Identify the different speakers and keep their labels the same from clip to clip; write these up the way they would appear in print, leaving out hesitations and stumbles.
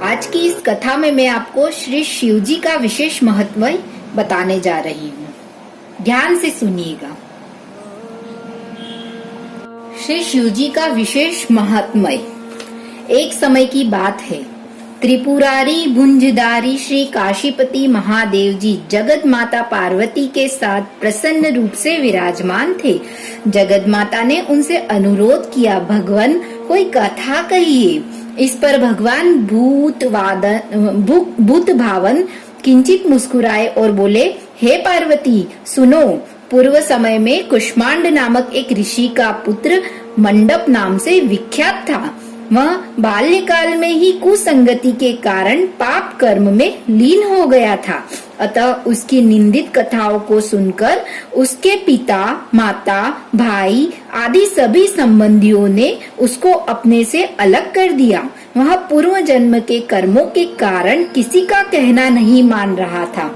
Speaker 1: आज की इस कथा में मैं आपको श्री शिव जी का विशेष महत्व बताने जा रही हूँ। ध्यान से सुनिएगा। श्री शिव जी का विशेष महात्म्य। एक समय की बात है, त्रिपुरारी भुंजधारी श्री काशीपति महादेव जी जगत माता पार्वती के साथ प्रसन्न रूप से विराजमान थे। जगत माता ने उनसे अनुरोध किया, भगवान कोई कथा कहिए। इस पर भगवान भूत भावन किंचित मुस्कुराए और बोले, हे पार्वती सुनो, पूर्व समय में कुष्मांड नामक एक ऋषि का पुत्र मंडप नाम से विख्यात था। वह बाल्यकाल में ही कुसंगति के कारण पाप कर्म में लीन हो गया था। अतः उसकी निंदित कथाओं को सुनकर उसके पिता, माता, भाई आदि सभी संबंधियों ने उसको अपने से अलग कर दिया। वह पूर्व जन्म के कर्मों के कारण किसी का कहना नहीं मान रहा था।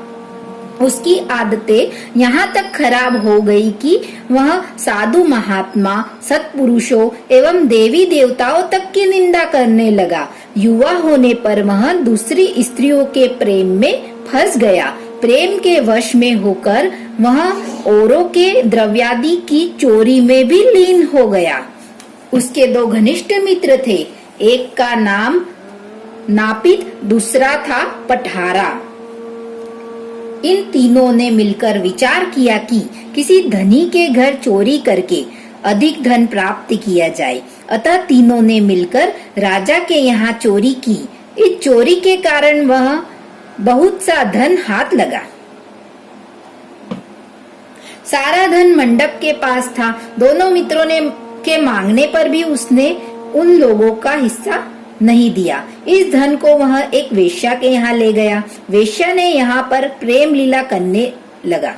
Speaker 1: उसकी आदतें यहाँ तक खराब हो गई कि वह साधु महात्मा, सत्पुरुषों एवं देवी देवताओं तक की निंदा करने लगा। युवा होने पर वह दूसरी स्त्रियों के प्रेम में फंस गया। प्रेम के वश में होकर वह औरों के द्रव्यादि की चोरी में भी लीन हो गया। उसके दो घनिष्ठ मित्र थे, एक का नाम नापित, दूसरा था पठारा। इन तीनों ने मिलकर विचार किया कि किसी धनी के घर चोरी करके अधिक धन प्राप्त किया जाए। अतः तीनों ने मिलकर राजा के यहाँ चोरी की। इस चोरी के कारण वह बहुत सा धन हाथ लगा। सारा धन मंडप के पास था। दोनों मित्रों ने के मांगने पर भी उसने उन लोगों का हिस्सा नहीं दिया। इस धन को वह एक वेश्या के यहाँ ले गया। वेश्या ने यहाँ पर प्रेम लीला करने लगा।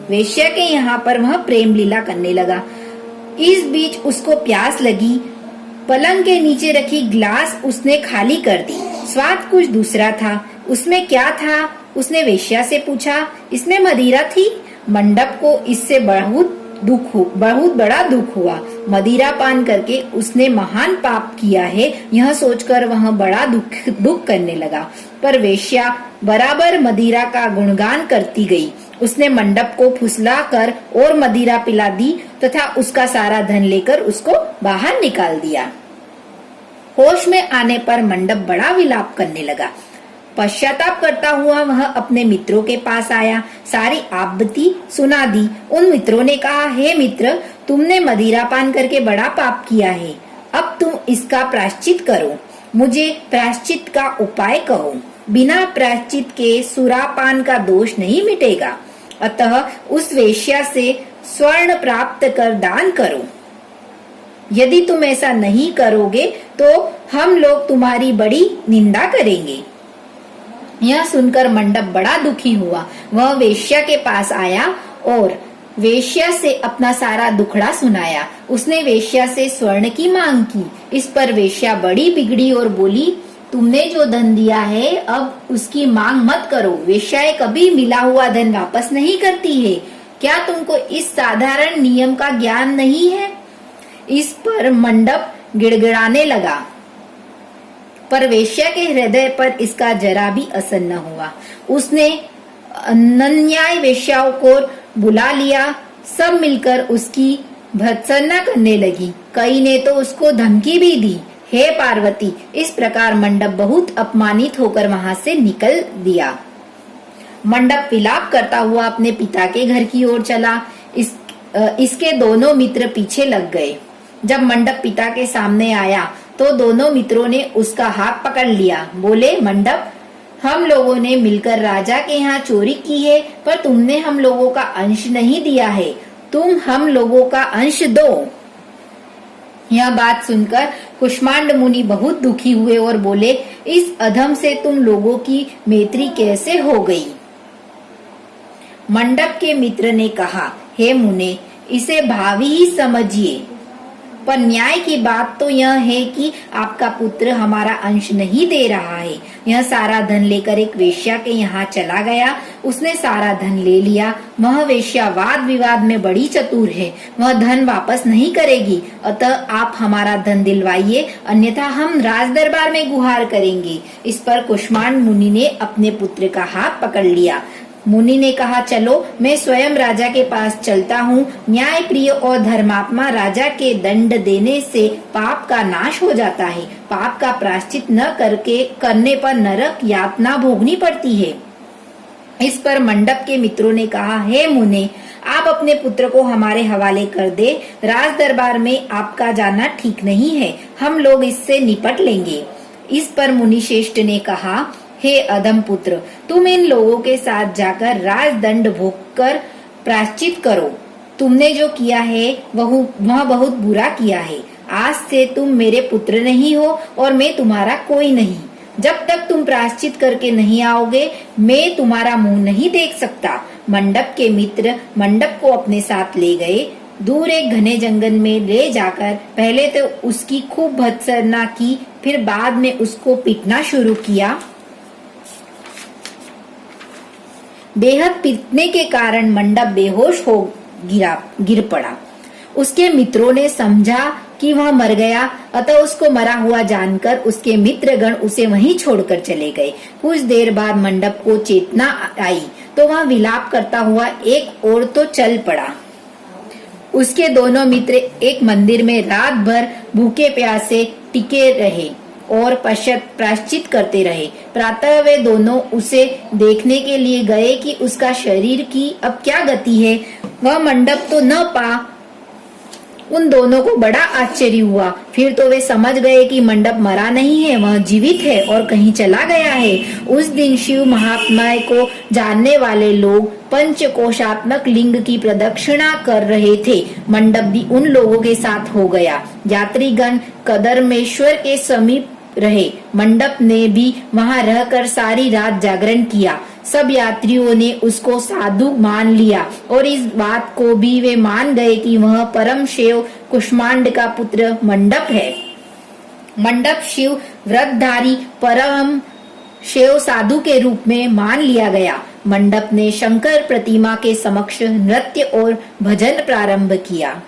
Speaker 1: वेश्या के यहाँ पर वह प्रेम लीला करने लगा। इस बीच उसको प्यास लगी। पलंग के नीचे रखी ग्लास उसने खाली कर दी। स्वाद कुछ दूसरा था। उसमें क्या था? उसने वेश्या से पूछा। इसमें मदिरा थी। मंडप को इससे बहुत बड़ा दुख हुआ। मदिरा पान करके उसने महान पाप किया है, यह सोचकर वह बड़ा दुख करने लगा। पर वेश्या बराबर मदिरा का गुणगान करती गई। उसने मंडप को फुसला कर और मदिरा पिला दी तथा उसका सारा धन लेकर उसको बाहर निकाल दिया। होश में आने पर मंडप बड़ा विलाप करने लगा। पश्चाताप करता हुआ वह अपने मित्रों के पास आया, सारी आपबीती सुना दी। उन मित्रों ने कहा, हे मित्र, तुमने मदिरा पान करके बड़ा पाप किया है। अब तुम इसका प्रायश्चित करो। मुझे प्रायश्चित का उपाय कहो। बिना प्रायश्चित के सुरापान का दोष नहीं मिटेगा। अतः उस वेश्या से स्वर्ण प्राप्त कर दान करो। यदि तुम ऐसा नहीं करोगे तो हम लोग तुम्हारी बड़ी निंदा करेंगे। यह सुनकर मंडप बड़ा दुखी हुआ। वह वेश्या के पास आया और वेश्या से अपना सारा दुखड़ा सुनाया। उसने वेश्या से स्वर्ण की मांग की। इस पर वेश्या बड़ी बिगड़ी और बोली, तुमने जो धन दिया है अब उसकी मांग मत करो। वेश्याएं कभी मिला हुआ धन वापस नहीं करती है। क्या तुमको इस साधारण नियम का ज्ञान नहीं है? इस पर मंडप गिड़गिड़ाने लगा, पर वेश्या के हृदय पर इसका जरा भी असर न हुआ। उसने अनन्याय वेश्याओं को बुला लिया। सब मिलकर उसकी भर्त्सना करने लगी। कई ने तो उसको धमकी भी दी। हे पार्वती, इस प्रकार मंडप बहुत अपमानित होकर वहां से निकल दिया। मंडप विलाप करता हुआ अपने पिता के घर की ओर चला। इसके दोनों मित्र पीछे लग गए। जब मंडप पिता के सामने आया तो दोनों मित्रों ने उसका हाथ पकड़ लिया। बोले, मंडप, हम लोगों ने मिलकर राजा के यहाँ चोरी की है, पर तुमने हम लोगों का अंश नहीं दिया है। तुम हम लोगों का अंश दो। यह बात सुनकर कुष्मांड मुनि बहुत दुखी हुए और बोले, इस अधम से तुम लोगों की मैत्री कैसे हो गई? मंडप के मित्र ने कहा, हे मुने, इसे भावी ही समझिए। पर न्याय की बात तो यह है कि आपका पुत्र हमारा अंश नहीं दे रहा है। यह सारा धन लेकर एक वेश्या के यहाँ चला गया। उसने सारा धन ले लिया। वह वेश्या वाद विवाद में बड़ी चतुर है। वह धन वापस नहीं करेगी। अतः आप हमारा धन दिलवाइए, अन्यथा हम राज दरबार में गुहार करेंगे। इस पर कुष्मांड मुनि ने अपने पुत्र का हाथ पकड़ लिया। मुनि ने कहा, चलो मैं स्वयं राजा के पास चलता हूँ। न्याय प्रिय और धर्मात्मा राजा के दंड देने से पाप का नाश हो जाता है। पाप का प्रायश्चित न करने पर नरक यातना भोगनी पड़ती है। इस पर मंडप के मित्रों ने कहा, हे मुने, आप अपने पुत्र को हमारे हवाले कर दे। राज दरबार में आपका जाना ठीक नहीं है। हम लोग इससे निपट लेंगे। इस पर मुनि श्रेष्ठ ने कहा, हे अधम पुत्र, तुम इन लोगों के साथ जाकर राजदंड भोग कर प्रायश्चित करो। तुमने जो किया है वह बहुत बुरा किया है। आज से तुम मेरे पुत्र नहीं हो और मैं तुम्हारा कोई नहीं। जब तक तुम प्रायश्चित करके नहीं आओगे, मैं तुम्हारा मुंह नहीं देख सकता। मंडप के मित्र मंडप को अपने साथ ले गए। दूर एक घने जंगल में ले जाकर पहले तो उसकी खूब भत्सना की, फिर बाद में उसको पीटना शुरू किया। बेहद पीटने के कारण मंडप बेहोश हो गिर पड़ा। उसके मित्रों ने समझा कि वह मर गया, अतः उसको मरा हुआ जानकर उसके मित्रगण उसे वहीं छोड़कर चले गए। कुछ देर बाद मंडप को चेतना आई तो वह विलाप करता हुआ एक ओर तो चल पड़ा। उसके दोनों मित्र एक मंदिर में रात भर भूखे प्यासे टिके रहे और प्रायश्चित करते रहे। प्रातः वे दोनों उसे देखने के लिए गए कि उसका शरीर की अब क्या गति है। वह मंडप तो न पा। उन दोनों को बड़ा आश्चर्य हुआ। फिर तो वे समझ गए कि मंडप मरा नहीं है, वह जीवित है और कहीं चला गया है। उस दिन शिव महात्म्य को जानने वाले लोग पंचकोशात्मक लिंग की प्रदक्षिणा कर रहे थे। मंडप भी उन लोगों के साथ हो गया। यात्रीगण कदरमेश्वर के समीप रहे। मंडप ने भी वहां रहकर सारी रात जागरण किया। सब यात्रियों ने उसको साधु मान लिया और इस बात को भी वे मान गए कि वह परम शिव कुष्मांड का पुत्र मंडप है। मंडप शिव व्रतधारी परम शिव साधु के रूप में मान लिया गया। मंडप ने शंकर प्रतिमा के समक्ष नृत्य और भजन प्रारंभ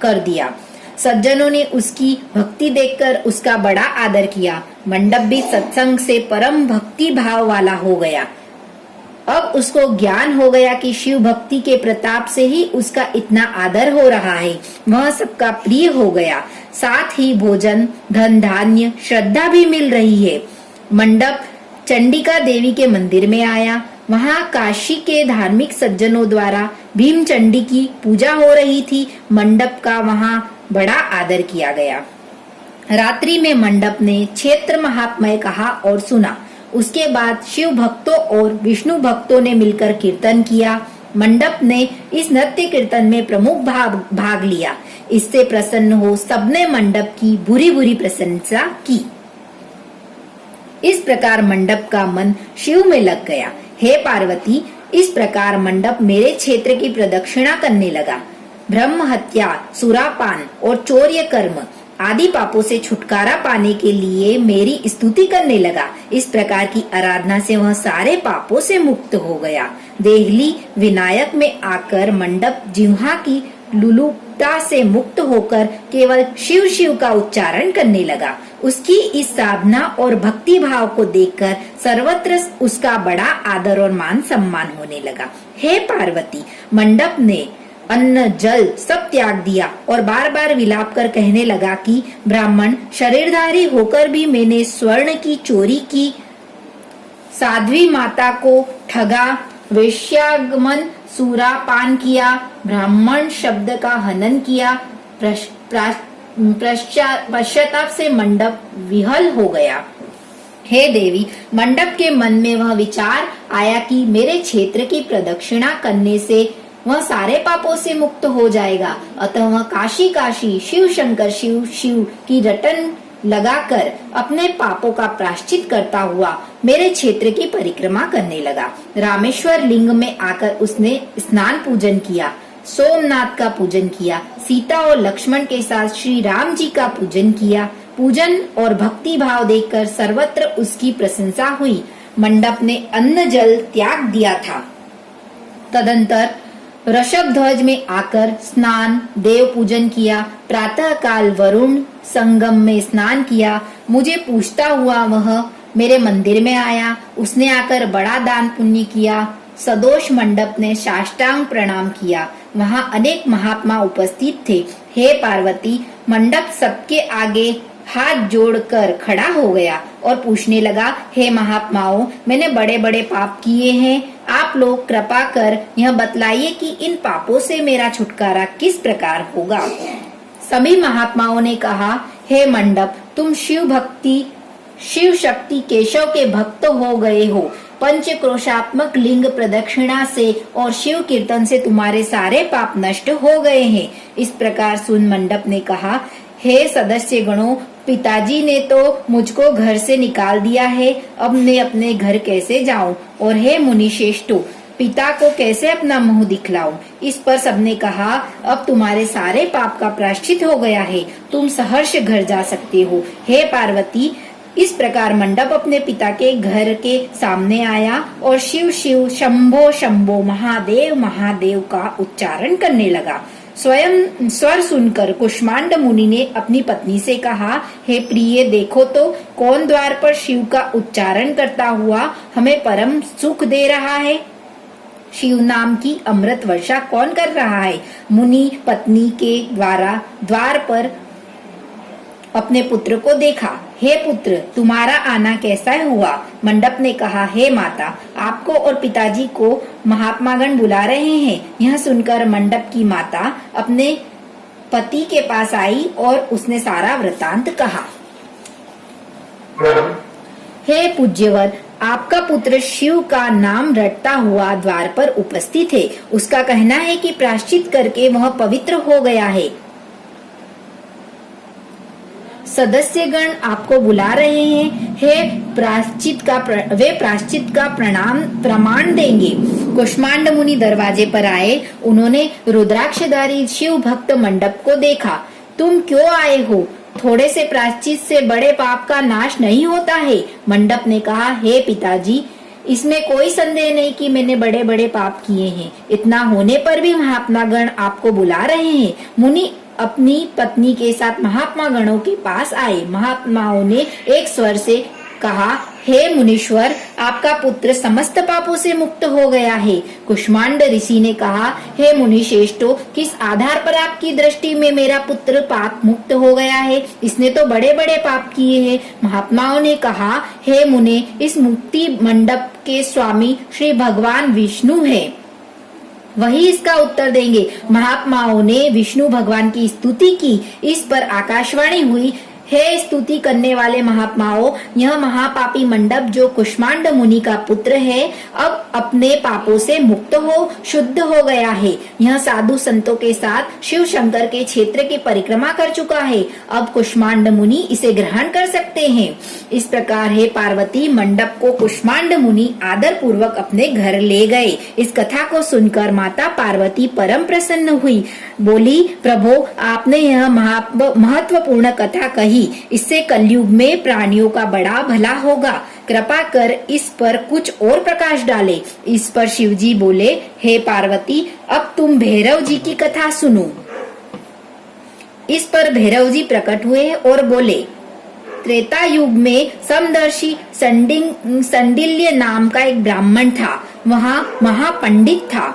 Speaker 1: कर दिया। सज्जनों ने उसकी भक्ति देखकर उसका बड़ा आदर किया। मंडप भी सत्संग से परम भक्ति भाव वाला हो गया। अब उसको ज्ञान हो गया कि शिव भक्ति के प्रताप से ही उसका इतना आदर हो रहा है। वह सबका प्रिय हो गया। साथ ही भोजन, धन धान्य, श्रद्धा भी मिल रही है। मंडप चंडिका देवी के मंदिर में आया। वहाँ काशी के धार्मिक सज्जनों द्वारा भीम चंडी की पूजा हो रही थी। मंडप का वहाँ बड़ा आदर किया गया। रात्रि में मंडप ने क्षेत्र महात्म्य कहा और सुना। उसके बाद शिव भक्तों और विष्णु भक्तों ने मिलकर कीर्तन किया। मंडप ने इस नृत्य कीर्तन में प्रमुख भाग लिया। इससे प्रसन्न हो सबने मंडप की बुरी बुरी प्रशंसा की। इस प्रकार मंडप का मन शिव में लग गया। हे पार्वती, इस प्रकार मंडप मेरे क्षेत्र की प्रदक्षिणा करने लगा। ब्रह्म हत्या, सुरापान और चौर्य कर्म आदि पापों से छुटकारा पाने के लिए मेरी स्तुति करने लगा। इस प्रकार की आराधना से वह सारे पापों से मुक्त हो गया। देहली विनायक में आकर मंडप जिह्वा की लुलुपता से मुक्त होकर केवल शिव शिव का उच्चारण करने लगा। उसकी इस साधना और भक्ति भाव को देखकर सर्वत्र उसका बड़ा आदर और मान सम्मान होने लगा। हे पार्वती, मंडप ने अन्न जल सब त्याग दिया और बार बार विलाप कर कहने लगा कि ब्राह्मण शरीरधारी होकर भी मैंने स्वर्ण की चोरी की, साध्वी माता को ठगा, वेश्यागमन सूरापान किया, ब्राह्मण शब्द का हनन किया। पश्चाताप से मंडप विहल हो गया। हे देवी, मंडप के मन में वह विचार आया कि मेरे क्षेत्र की प्रदक्षिणा करने से वह सारे पापों से मुक्त हो जाएगा। अतः वह काशी काशी शिव शंकर शिव शिव की रटन लगाकर अपने पापों का प्रायश्चित करता हुआ मेरे क्षेत्र की परिक्रमा करने लगा। रामेश्वर लिंग में आकर उसने स्नान पूजन किया। सोमनाथ का पूजन किया। सीता और लक्ष्मण के साथ श्री राम जी का पूजन किया। पूजन और भक्ति भाव देखकर सर्वत्र उसकी प्रशंसा हुई। मंडप ने अन्न जल त्याग दिया था। तदंतर ऋषभध्वज में आकर स्नान देव पूजन किया। प्रातः काल वरुण संगम में स्नान किया। मुझे पूछता हुआ वह मेरे मंदिर में आया। उसने आकर बड़ा दान पुण्य किया। सदोष मंडप ने साष्टांग प्रणाम किया। वहां अनेक महात्मा उपस्थित थे। हे पार्वती, मंडप सबके आगे हाथ जोड़कर खड़ा हो गया और पूछने लगा, हे महात्माओं, मैंने बड़े बड़े पाप किए हैं। आप लोग कृपा कर यह बतलाइए कि इन पापों से मेरा छुटकारा किस प्रकार होगा। सभी महात्माओं ने कहा, हे मंडप, तुम शिव शक्ति केशव के भक्त हो गए हो। पंचक्रोशात्मक लिंग प्रदक्षिणा से और शिव कीर्तन से तुम्हारे सारे पाप नष्ट हो गए हैं। इस प्रकार सुन मंडप ने कहा, हे सदस्य गणों, पिताजी ने तो मुझको घर से निकाल दिया है। अब मैं अपने घर कैसे जाऊं? और हे मुनि श्रेष्ठों, पिता को कैसे अपना मुंह दिखलाऊं? इस पर सबने कहा, अब तुम्हारे सारे पाप का प्रायश्चित हो गया है, तुम सहर्ष घर जा सकते हो। हे पार्वती, इस प्रकार मंडप अपने पिता के घर के सामने आया और शिव शिव शंभो शंभो महादेव महादेव का उच्चारण करने लगा। स्वयं स्वर सुनकर कुष्मांड मुनि ने अपनी पत्नी से कहा, हे प्रिय, देखो तो कौन द्वार पर शिव का उच्चारण करता हुआ हमें परम सुख दे रहा है। शिव नाम की अमृत वर्षा कौन कर रहा है? मुनि पत्नी के द्वारा द्वार पर अपने पुत्र को देखा। हे पुत्र, तुम्हारा आना कैसा हुआ? मंडप ने कहा, हे माता, आपको और पिताजी को महात्मागण बुला रहे हैं। यह सुनकर मंडप की माता अपने पति के पास आई और उसने सारा वृतांत कहा। हे पूज्यवर, आपका पुत्र शिव का नाम रटता हुआ द्वार पर उपस्थित है। उसका कहना है कि प्रायश्चित करके वह पवित्र हो गया है। सदस्यगण आपको बुला रहे हैं। हे वे प्रायश्चित का प्रमाण देंगे। कुष्मांड मुनि दरवाजे पर आए। उन्होंने रुद्राक्षधारी शिव भक्त मंडप को देखा। तुम क्यों आए हो? थोड़े से प्रायश्चित से बड़े पाप का नाश नहीं होता है। मंडप ने कहा, हे पिताजी, इसमें कोई संदेह नहीं कि मैंने बड़े बड़े पाप किए हैं। इतना होने पर भी महात्मागण आपको बुला रहे हैं। मुनि अपनी पत्नी के साथ महात्मा गणों के पास आए। महात्माओं ने एक स्वर से कहा, हे मुनीश्वर, आपका पुत्र समस्त पापों से मुक्त हो गया है। कुष्मांड ऋषि ने कहा, हे मुनि श्रेष्ठों, किस आधार पर आपकी दृष्टि में मेरा पुत्र पाप मुक्त हो गया है? इसने तो बड़े बड़े पाप किए हैं। महात्माओं ने कहा, हे मुने, इस मुक्ति मंडप के स्वामी श्री भगवान विष्णु है, वही इसका उत्तर देंगे। महात्माओं ने विष्णु भगवान की स्तुति की। इस पर आकाशवाणी हुई, हे स्तुति करने वाले महात्माओं, यह महापापी मंडप जो कुष्मांड मुनि का पुत्र है, अब अपने पापों से मुक्त हो शुद्ध हो गया है। यह साधु संतों के साथ शिव शंकर के क्षेत्र की परिक्रमा कर चुका है। अब कुष्मांड मुनि इसे ग्रहण कर सकते हैं। इस प्रकार हे पार्वती, मंडप को कुष्मांड मुनि आदर पूर्वक अपने घर ले गए। इस कथा को सुनकर माता पार्वती परम प्रसन्न हुई। बोली, प्रभु, आपने यह महत्वपूर्ण कथा कही, इससे कलयुग में प्राणियों का बड़ा भला होगा। कृपा कर इस पर कुछ और प्रकाश डाले। इस पर शिवजी बोले, हे पार्वती, अब तुम भैरव जी की कथा सुनो। इस पर भैरव जी प्रकट हुए और बोले, त्रेता युग में समदर्शी संडिल्य नाम का एक ब्राह्मण था। वहाँ महापंडित था।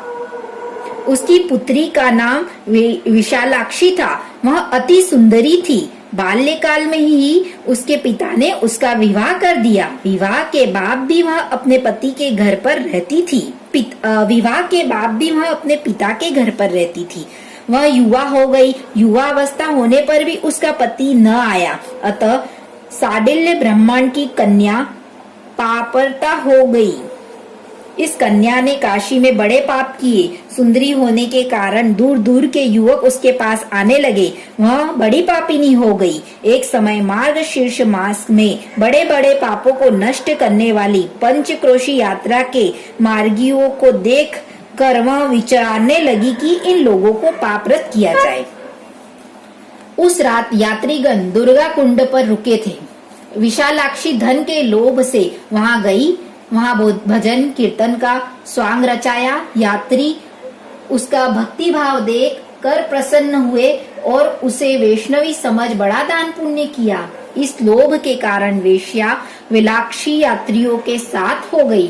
Speaker 1: उसकी पुत्री का नाम विशालाक्षी था। वह अति सुंदरी थी। बाल्यकाल में ही उसके पिता ने उसका विवाह कर दिया। विवाह के बाद भी वह अपने पति के घर पर रहती थी। विवाह के बाद भी वह अपने पिता के घर पर रहती थी। वह युवा हो गई। युवा अवस्था होने पर भी उसका पति न आया। अतः साडिल्य ब्राह्मण की कन्या पापरता हो गई। इस कन्या ने काशी में बड़े पाप किए। सुंदरी होने के कारण दूर दूर के युवक उसके पास आने लगे। वह बड़ी पापिनी हो गई। एक समय मार्गशीर्ष मास में बड़े बड़े पापों को नष्ट करने वाली पंचक्रोशी यात्रा के मार्गियों को देख कर वह विचारने लगी कि इन लोगों को पापरत किया जाए। उस रात यात्रीगण दुर्गा कुंड पर रुके थे। विशालाक्षी धन के लोभ से वहां गई, वहां भजन कीर्तन का स्वांग रचाया। यात्री उसका भक्ति भाव देख कर प्रसन्न हुए और उसे वैष्णवी समझ बड़ा दान पुण्य किया। इस लोभ के कारण वेश्या विलाक्षी यात्रियों के साथ हो गई।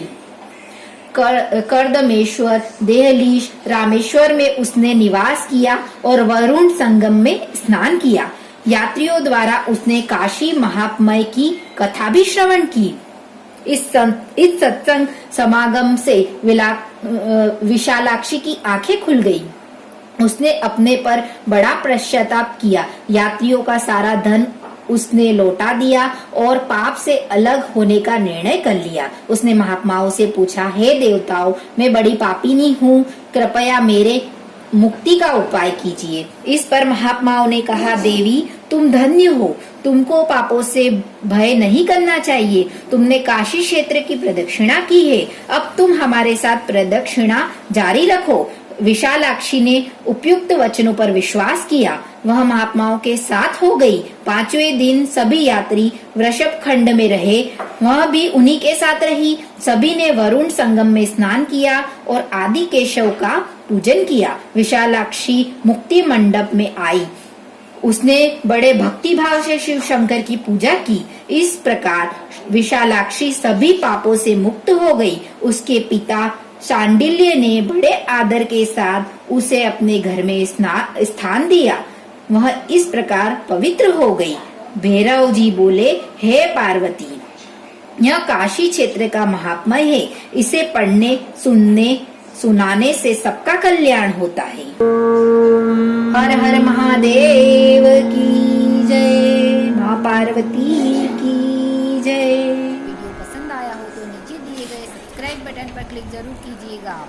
Speaker 1: कर्दमेश्वर, देहलीश, रामेश्वर में उसने निवास किया और वरुण संगम में स्नान किया। यात्रियों द्वारा उसने काशी महात्म्य की कथा भी श्रवण की। इस सत्संग समागम से विशालाक्षी की आंखें खुल गई। उसने अपने पर बड़ा पश्चाताप किया। यात्रियों का सारा धन उसने लौटा दिया और पाप से अलग होने का निर्णय कर लिया। उसने महात्माओं से पूछा, हे देवताओं, मैं बड़ी पापिनी हूँ, कृपया मेरे मुक्ति का उपाय कीजिए। इस पर महात्माओं ने कहा, देवी तुम धन्य हो, तुमको पापों से भय नहीं करना चाहिए। तुमने काशी क्षेत्र की प्रदक्षिणा की है, अब तुम हमारे साथ प्रदक्षिणा जारी रखो। विशालाक्षी ने उपयुक्त वचनों पर विश्वास किया। वह महात्माओं के साथ हो गई। 5वें दिन सभी यात्री वृषभ खंड में रहे, वह भी उन्हीं के साथ रही। सभी ने वरुण संगम में स्नान किया और आदि केशव का पूजन किया। विशालाक्षी मुक्ति मंडप में आई। उसने बड़े भक्ति भाव से शिव शंकर की पूजा की। इस प्रकार विशालाक्षी सभी पापों से मुक्त हो गई। उसके पिता शांडिल्य ने बड़े आदर के साथ उसे अपने घर में स्थान दिया। वह इस प्रकार पवित्र हो गई। भैरव जी बोले, हे पार्वती, यह काशी क्षेत्र का महात्म्य है। इसे पढ़ने, सुनने, सुनाने से सबका कल्याण होता है। हर हर महादेव की जय, माँ पार्वती की जय।
Speaker 2: वीडियो पसंद आया हो तो नीचे दिए गए सब्सक्राइब बटन पर क्लिक जरूर कीजिएगा।